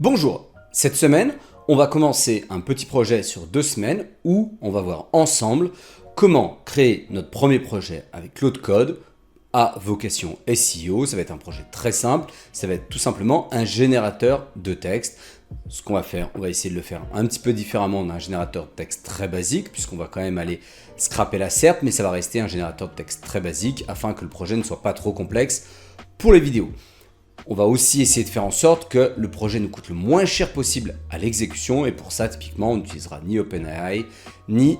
Bonjour, cette semaine, on va commencer un petit projet sur 2 semaines où on va voir ensemble comment créer notre premier projet avec Claude Code à vocation SEO. Ça va être un projet très simple, ça va être tout simplement un générateur de texte. Ce qu'on va faire, on va essayer de le faire un petit peu différemment d'un générateur de texte très basique, puisqu'on va quand même aller scraper la SERP, mais ça va rester un générateur de texte très basique afin que le projet ne soit pas trop complexe pour les vidéos. On va aussi essayer de faire en sorte que le projet nous coûte le moins cher possible à l'exécution, et pour ça, typiquement, on n'utilisera ni OpenAI, ni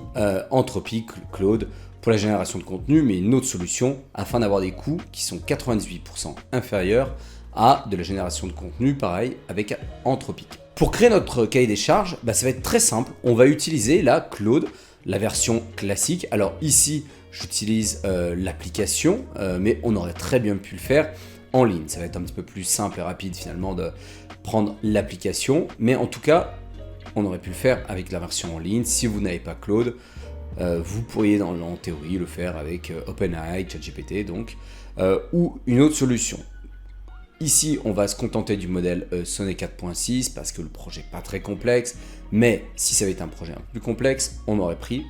Anthropic Claude pour la génération de contenu, mais une autre solution afin d'avoir des coûts qui sont 98% inférieurs à de la génération de contenu, pareil, avec Anthropic. Pour créer notre cahier des charges, ça va être très simple. On va utiliser la Claude, la version classique. Alors ici, j'utilise l'application, mais on aurait très bien pu le faire en ligne. Ça va être un petit peu plus simple et rapide finalement de prendre l'application, mais en tout cas, on aurait pu le faire avec la version en ligne. Si vous n'avez pas Claude, vous pourriez en théorie le faire avec OpenAI, ChatGPT donc, ou une autre solution. Ici, on va se contenter du modèle Sonnet 4.6 parce que le projet n'est pas très complexe, mais si ça avait été un projet un peu plus complexe, on aurait pris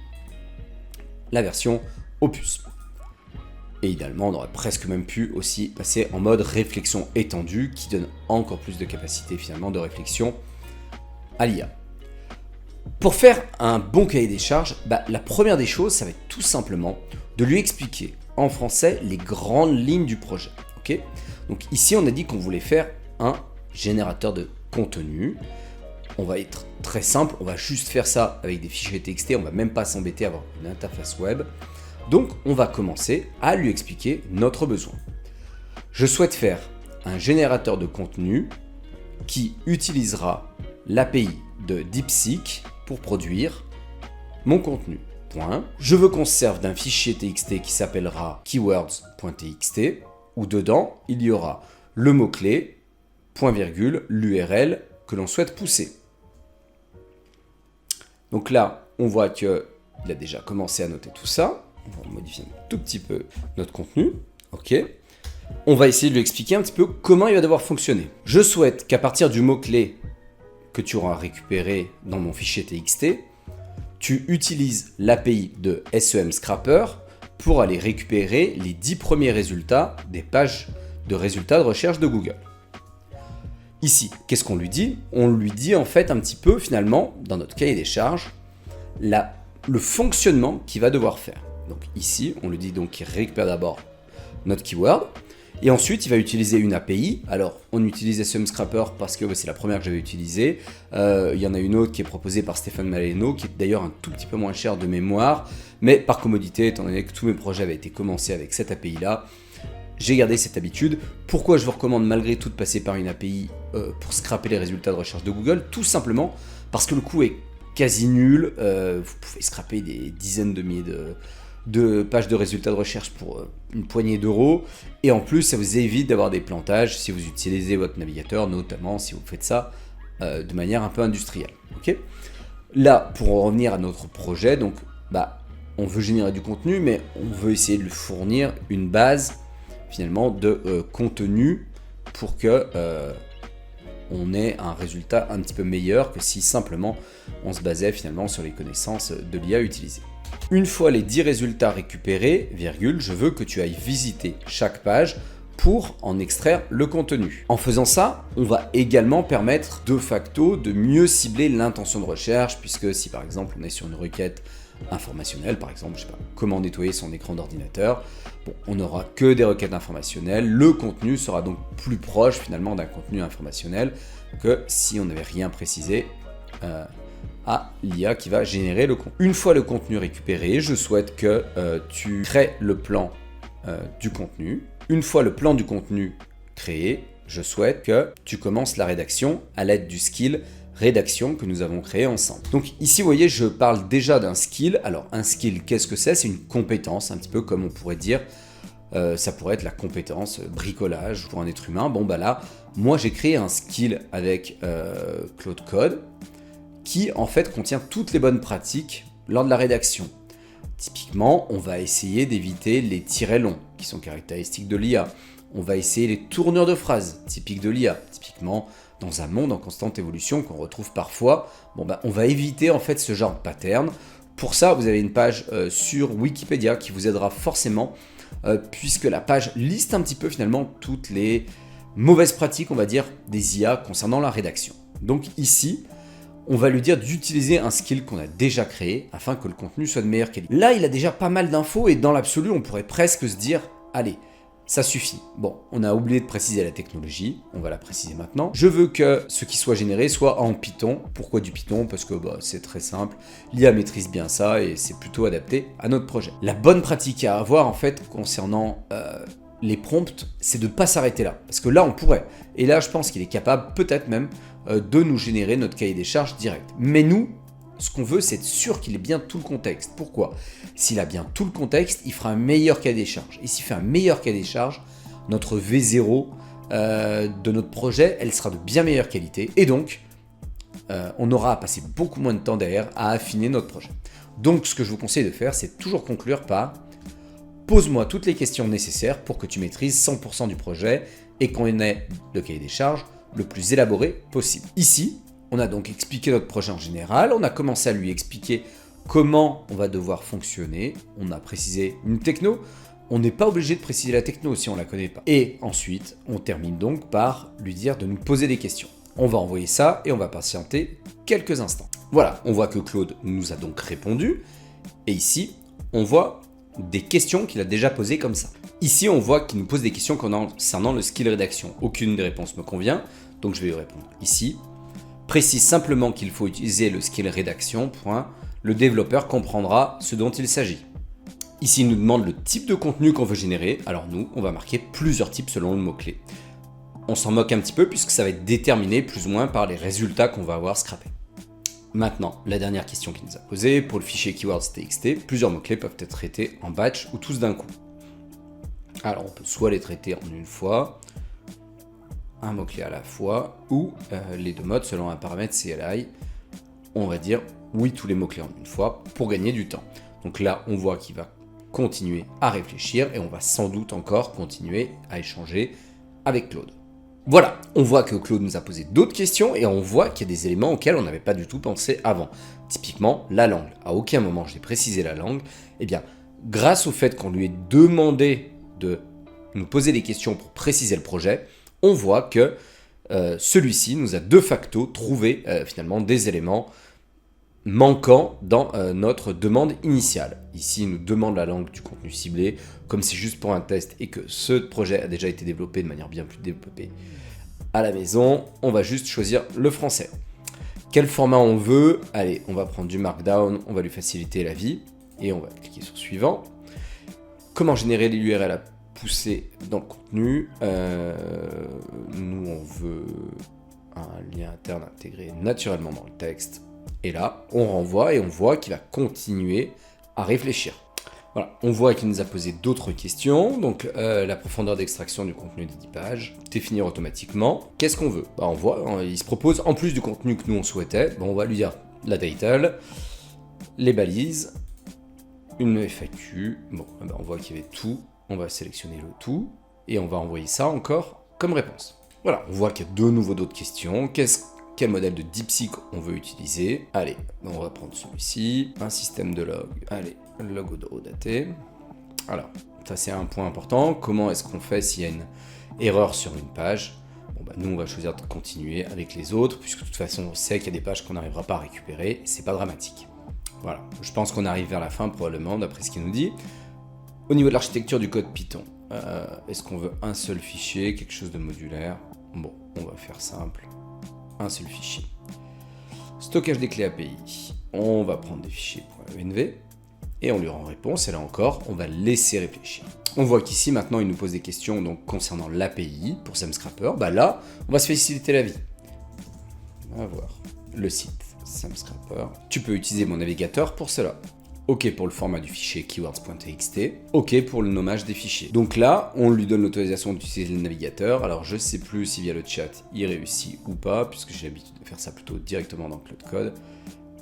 la version Opus. Et idéalement, on aurait presque même pu aussi passer en mode réflexion étendue qui donne encore plus de capacité finalement de réflexion à l'IA. Pour faire un bon cahier des charges, la première des choses, ça va être tout simplement de lui expliquer en français les grandes lignes du projet. Okay ? Donc ici, on a dit qu'on voulait faire un générateur de contenu. On va être très simple, on va juste faire ça avec des fichiers TXT, on va même pas s'embêter à avoir une interface web. Donc, on va commencer à lui expliquer notre besoin. Je souhaite faire un générateur de contenu qui utilisera l'API de DeepSeek pour produire mon contenu. Point. Je veux qu'on se serve d'un fichier TXT qui s'appellera keywords.txt, où dedans, il y aura le mot-clé, point virgule, l'URL que l'on souhaite pousser. Donc là, on voit qu'il a déjà commencé à noter tout ça. On va modifier un tout petit peu notre contenu. Ok. On va essayer de lui expliquer un petit peu comment il va devoir fonctionner. Je souhaite qu'à partir du mot-clé que tu auras récupéré dans mon fichier TXT, tu utilises l'API de SEM Scrapper pour aller récupérer les 10 premiers résultats des pages de résultats de recherche de Google. Ici, qu'est-ce qu'on lui dit ? On lui dit en fait un petit peu finalement, dans notre cahier des charges, le fonctionnement qu'il va devoir faire. Donc ici, on lui dit donc qu'il récupère d'abord notre keyword, et ensuite il va utiliser une API. Alors on utilise SEM Scrapper parce que c'est la première que j'avais utilisée. Il y en a une autre qui est proposée par Stéphane Maleno, qui est d'ailleurs un tout petit peu moins cher de mémoire, mais par commodité, étant donné que tous mes projets avaient été commencés avec cette API-là, j'ai gardé cette habitude. Pourquoi je vous recommande malgré tout de passer par une API pour scraper les résultats de recherche de Google ? Tout simplement parce que le coût est quasi nul. Vous pouvez scraper des dizaines de milliers de pages de résultats de recherche pour une poignée d'euros, et en plus ça vous évite d'avoir des plantages si vous utilisez votre navigateur, notamment si vous faites ça de manière un peu industrielle. Okay ? Là, pour en revenir à notre projet, donc on veut générer du contenu, mais on veut essayer de lui fournir une base finalement de contenu pour que on ait un résultat un petit peu meilleur que si simplement on se basait finalement sur les connaissances de l'IA utilisée. Une fois les 10 résultats récupérés, je veux que tu ailles visiter chaque page pour en extraire le contenu. En faisant ça, on va également permettre de facto de mieux cibler l'intention de recherche, puisque si par exemple on est sur une requête informationnelle, par exemple, comment nettoyer son écran d'ordinateur, on n'aura que des requêtes informationnelles, le contenu sera donc plus proche finalement d'un contenu informationnel que si on n'avait rien précisé à l'IA qui va générer le contenu. Une fois le contenu récupéré, je souhaite que tu crées le plan du contenu. Une fois le plan du contenu créé, je souhaite que tu commences la rédaction à l'aide du skill rédaction que nous avons créé ensemble. Donc ici, vous voyez, je parle déjà d'un skill. Alors un skill, qu'est-ce que c'est ? C'est une compétence, un petit peu comme on pourrait dire, ça pourrait être la compétence bricolage pour un être humain. Là, moi j'ai créé un skill avec Claude Code qui en fait contient toutes les bonnes pratiques lors de la rédaction. Typiquement, on va essayer d'éviter les tirets longs qui sont caractéristiques de l'IA. On va essayer les tournures de phrases typiques de l'IA. Typiquement, dans un monde en constante évolution qu'on retrouve parfois, on va éviter en fait ce genre de pattern. Pour ça, vous avez une page sur Wikipédia qui vous aidera forcément, puisque la page liste un petit peu finalement toutes les mauvaises pratiques, on va dire, des IA concernant la rédaction. Donc ici, on va lui dire d'utiliser un skill qu'on a déjà créé afin que le contenu soit de meilleure qualité. Là, il a déjà pas mal d'infos et dans l'absolu, on pourrait presque se dire, allez, ça suffit. Bon, on a oublié de préciser la technologie, on va la préciser maintenant. Je veux que ce qui soit généré soit en Python. Pourquoi du Python? Parce que c'est très simple, l'IA maîtrise bien ça et c'est plutôt adapté à notre projet. La bonne pratique à avoir en fait concernant les prompts, c'est de ne pas s'arrêter là. Parce que là, on pourrait. Et là, je pense qu'il est capable, peut-être même, de nous générer notre cahier des charges direct. Mais nous, ce qu'on veut, c'est être sûr qu'il ait bien tout le contexte. Pourquoi? S'il a bien tout le contexte, il fera un meilleur cahier des charges. Et s'il fait un meilleur cahier des charges, notre V0 de notre projet, elle sera de bien meilleure qualité. Et donc, on aura à passer beaucoup moins de temps derrière à affiner notre projet. Donc, ce que je vous conseille de faire, c'est toujours conclure par « Pose-moi toutes les questions nécessaires pour que tu maîtrises 100% du projet et qu'on ait le cahier des charges le plus élaboré possible. » Ici, on a donc expliqué notre projet en général, on a commencé à lui expliquer comment on va devoir fonctionner, on a précisé une techno, on n'est pas obligé de préciser la techno si on ne la connaît pas. Et ensuite, on termine donc par lui dire de nous poser des questions. On va envoyer ça et on va patienter quelques instants. Voilà, on voit que Claude nous a donc répondu, et ici, on voit des questions qu'il a déjà posées comme ça. Ici, on voit qu'il nous pose des questions concernant le skill rédaction. Aucune des réponses me convient, donc je vais lui répondre ici. Précise simplement qu'il faut utiliser le skill rédaction, point. Le développeur comprendra ce dont il s'agit. Ici, il nous demande le type de contenu qu'on veut générer. Alors nous, on va marquer plusieurs types selon le mot-clé. On s'en moque un petit peu puisque ça va être déterminé plus ou moins par les résultats qu'on va avoir scrappés. Maintenant, la dernière question qu'il nous a posée, pour le fichier keywords.txt, plusieurs mots-clés peuvent être traités en batch ou tous d'un coup. Alors on peut soit les traiter en une fois, un mot-clé à la fois, ou les deux modes selon un paramètre CLI. On va dire oui tous les mots-clés en une fois pour gagner du temps. Donc là, on voit qu'il va continuer à réfléchir et on va sans doute encore continuer à échanger avec Claude. Voilà, on voit que Claude nous a posé d'autres questions et on voit qu'il y a des éléments auxquels on n'avait pas du tout pensé avant. Typiquement, la langue. À aucun moment je n'ai précisé la langue. Eh bien, grâce au fait qu'on lui ait demandé de nous poser des questions pour préciser le projet, on voit que celui-ci nous a de facto trouvé finalement des éléments manquants dans notre demande initiale. Ici, il nous demande la langue du contenu ciblé. Comme c'est juste pour un test et que ce projet a déjà été développé de manière bien plus développée à la maison, on va juste choisir le français. Quel format on veut? Allez, on va prendre du Markdown, on va lui faciliter la vie et on va cliquer sur suivant. Comment générer l'URL à pousser dans le contenu? Nous, on veut un lien interne intégré naturellement dans le texte. Et là, on renvoie et on voit qu'il va continuer à réfléchir. Voilà, on voit qu'il nous a posé d'autres questions. Donc, la profondeur d'extraction du contenu des 10 pages, définir automatiquement. Qu'est-ce qu'on veut? On voit, il se propose, en plus du contenu que nous on souhaitait, on va lui dire la title, les balises, une FAQ. On voit qu'il y avait tout. On va sélectionner le tout et on va envoyer ça encore comme réponse. Voilà, on voit qu'il y a de nouveau d'autres questions. Quel modèle de DeepSeek on veut utiliser? Allez, on va prendre celui-ci. Un système de log. Allez, log daté. Alors, ça c'est un point important. Comment est-ce qu'on fait s'il y a une erreur sur une page? Nous on va choisir de continuer avec les autres, puisque de toute façon on sait qu'il y a des pages qu'on n'arrivera pas à récupérer. C'est pas dramatique. Voilà, je pense qu'on arrive vers la fin probablement, d'après ce qu'il nous dit. Au niveau de l'architecture du code Python, est-ce qu'on veut un seul fichier, quelque chose de modulaire? On va faire simple. Un seul fichier. Stockage des clés API. On va prendre des fichiers .env et on lui rend réponse. Et là encore, on va laisser réfléchir. On voit qu'ici, maintenant, il nous pose des questions donc, concernant l'API pour SamScrapper. Là, on va se faciliter la vie. On va voir le site SamScrapper. Tu peux utiliser mon navigateur pour cela. OK pour le format du fichier keywords.txt. OK pour le nommage des fichiers. Donc là, on lui donne l'autorisation d'utiliser le navigateur. Alors, je ne sais plus si via le chat, il réussit ou pas, puisque j'ai l'habitude de faire ça plutôt directement dans Claude Code.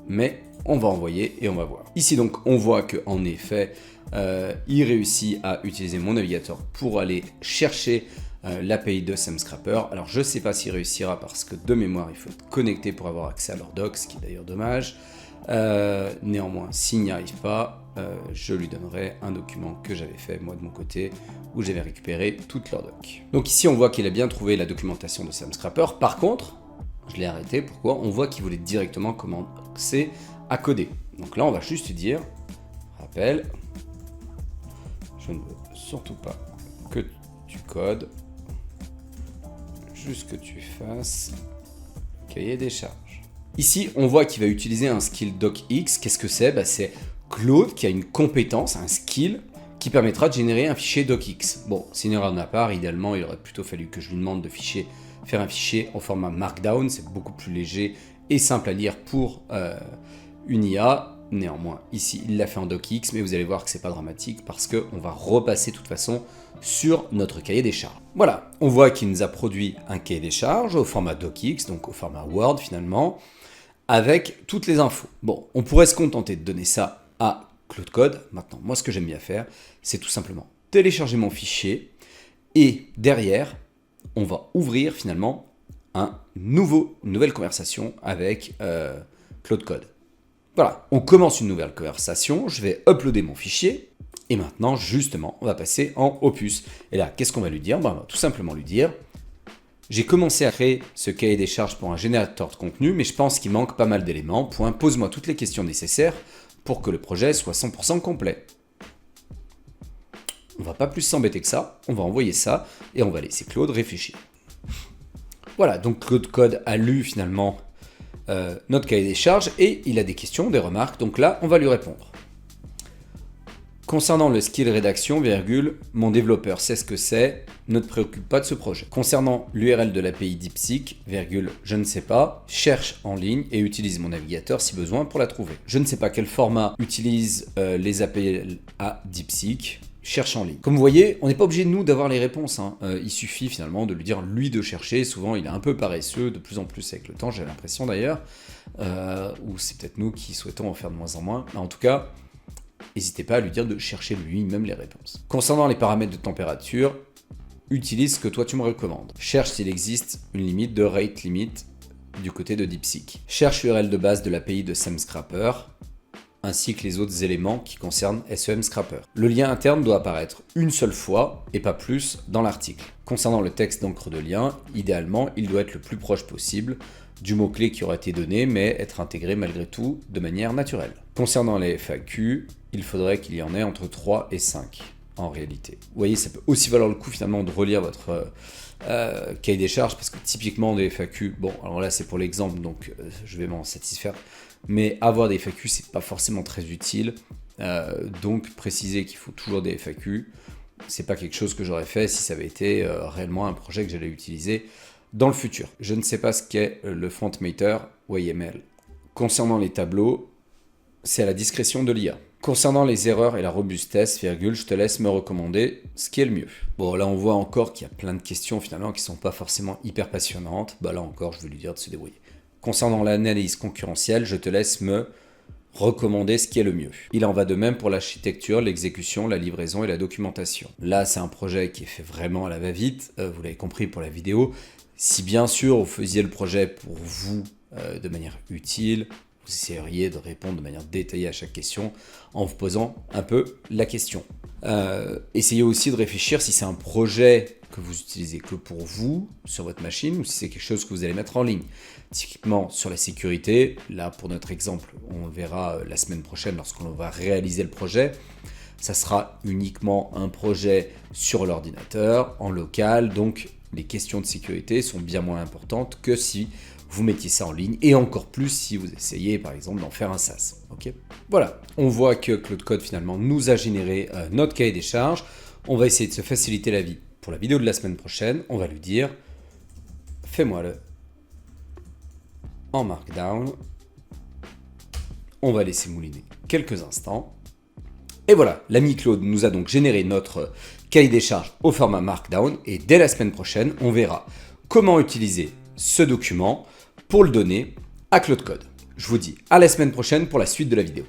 Mais on va envoyer et on va voir. Ici, donc, on voit qu'en effet, il réussit à utiliser mon navigateur pour aller chercher l'API de SemScrapper. Alors je ne sais pas s'il réussira parce que de mémoire il faut être connecté pour avoir accès à leur doc, ce qui est d'ailleurs dommage. Néanmoins, s'il n'y arrive pas, je lui donnerai un document que j'avais fait moi de mon côté où j'avais récupéré toute leur doc. Donc ici on voit qu'il a bien trouvé la documentation de SemScrapper. Par contre, je l'ai arrêté. Pourquoi? On voit qu'il voulait directement commencer à coder. Donc là on va juste dire, rappel, je ne veux surtout pas que tu codes, juste que tu fasses cahier des charges. Ici, on voit qu'il va utiliser un skill docx. Qu'est-ce que c'est? C'est Claude qui a une compétence, un skill, qui permettra de générer un fichier docx. Bon, c'est une erreur de ma part. Idéalement, il aurait plutôt fallu que je lui demande de faire un fichier en format Markdown. C'est beaucoup plus léger et simple à lire pour une IA. Néanmoins, ici, il l'a fait en docx, mais vous allez voir que c'est pas dramatique parce qu'on va repasser de toute façon sur notre cahier des charges. Voilà, on voit qu'il nous a produit un cahier des charges au format docx, donc au format Word finalement, avec toutes les infos. Bon, on pourrait se contenter de donner ça à Claude Code. Maintenant, moi, ce que j'aime bien faire, c'est tout simplement télécharger mon fichier et derrière, on va ouvrir finalement une nouvelle conversation avec Claude Code. Voilà, on commence une nouvelle conversation, je vais uploader mon fichier, et maintenant, justement, on va passer en opus. Et là, qu'est-ce qu'on va lui dire? On va tout simplement lui dire, j'ai commencé à créer ce cahier des charges pour un générateur de contenu, mais je pense qu'il manque pas mal d'éléments. Pose-moi toutes les questions nécessaires pour que le projet soit 100% complet. On va pas plus s'embêter que ça, on va envoyer ça, et on va laisser Claude réfléchir. Voilà, donc Claude Code a lu finalement notre cahier des charges et il a des questions, des remarques, donc là on va lui répondre. Concernant le skill rédaction, virgule, mon développeur sait ce que c'est, ne te préoccupe pas de ce projet. Concernant l'URL de l'API DeepSeek, virgule, je ne sais pas, cherche en ligne et utilise mon navigateur si besoin pour la trouver. Je ne sais pas quel format utilise les API à DeepSeek, cherche en ligne. Comme vous voyez, on n'est pas obligé nous d'avoir les réponses, hein. Il suffit finalement de lui dire lui de chercher. Souvent il est un peu paresseux, de plus en plus avec le temps, j'ai l'impression d'ailleurs, ou c'est peut-être nous qui souhaitons en faire de moins en moins, mais en tout cas, n'hésitez pas à lui dire de chercher lui-même les réponses. Concernant les paramètres de température, utilise ce que toi tu me recommandes. Cherche s'il existe une limite de rate limit du côté de DeepSeek. Cherche l'URL de base de l'API de SemScrapper, ainsi que les autres éléments qui concernent SEMScrapper. Le lien interne doit apparaître une seule fois et pas plus dans l'article. Concernant le texte d'encre de lien, idéalement, il doit être le plus proche possible du mot-clé qui aura été donné, mais être intégré malgré tout de manière naturelle. Concernant les FAQ, il faudrait qu'il y en ait entre 3 et 5 en réalité. Vous voyez, ça peut aussi valoir le coup finalement de relire votre cahier des charges, parce que typiquement des FAQ, bon alors là c'est pour l'exemple, donc je vais m'en satisfaire, mais avoir des FAQ c'est pas forcément très utile, donc préciser qu'il faut toujours des FAQ, c'est pas quelque chose que j'aurais fait si ça avait été réellement un projet que j'allais utiliser dans le futur. Je ne sais pas ce qu'est le FrontMatter ou YML. Concernant les tableaux, c'est à la discrétion de l'IA. Concernant les erreurs et la robustesse, virgule, je te laisse me recommander ce qui est le mieux. Bon, là on voit encore qu'il y a plein de questions finalement qui sont pas forcément hyper passionnantes. Bah là encore, je vais lui dire de se débrouiller. Concernant l'analyse concurrentielle, je te laisse me recommander ce qui est le mieux. Il en va de même pour l'architecture, l'exécution, la livraison et la documentation. Là, c'est un projet qui est fait vraiment à la va-vite, vous l'avez compris pour la vidéo. Si bien sûr vous faisiez le projet pour vous de manière utile, vous essayeriez de répondre de manière détaillée à chaque question en vous posant un peu la question. Essayez aussi de réfléchir si c'est un projet que vous utilisez que pour vous, sur votre machine, ou si c'est quelque chose que vous allez mettre en ligne. Typiquement sur la sécurité, là pour notre exemple, on verra la semaine prochaine lorsqu'on va réaliser le projet, ça sera uniquement un projet sur l'ordinateur, en local, donc les questions de sécurité sont bien moins importantes que si vous mettiez ça en ligne, et encore plus si vous essayez par exemple d'en faire un SaaS. Okay, voilà, on voit que Claude Code finalement nous a généré notre cahier des charges. On va essayer de se faciliter la vie pour la vidéo de la semaine prochaine. On va lui dire, fais-moi-le en Markdown. On va laisser mouliner quelques instants. Et voilà, l'ami Claude nous a donc généré notre cahier des charges au format Markdown, et dès la semaine prochaine, on verra comment utiliser ce document pour le donner à Claude Code. Je vous dis à la semaine prochaine pour la suite de la vidéo.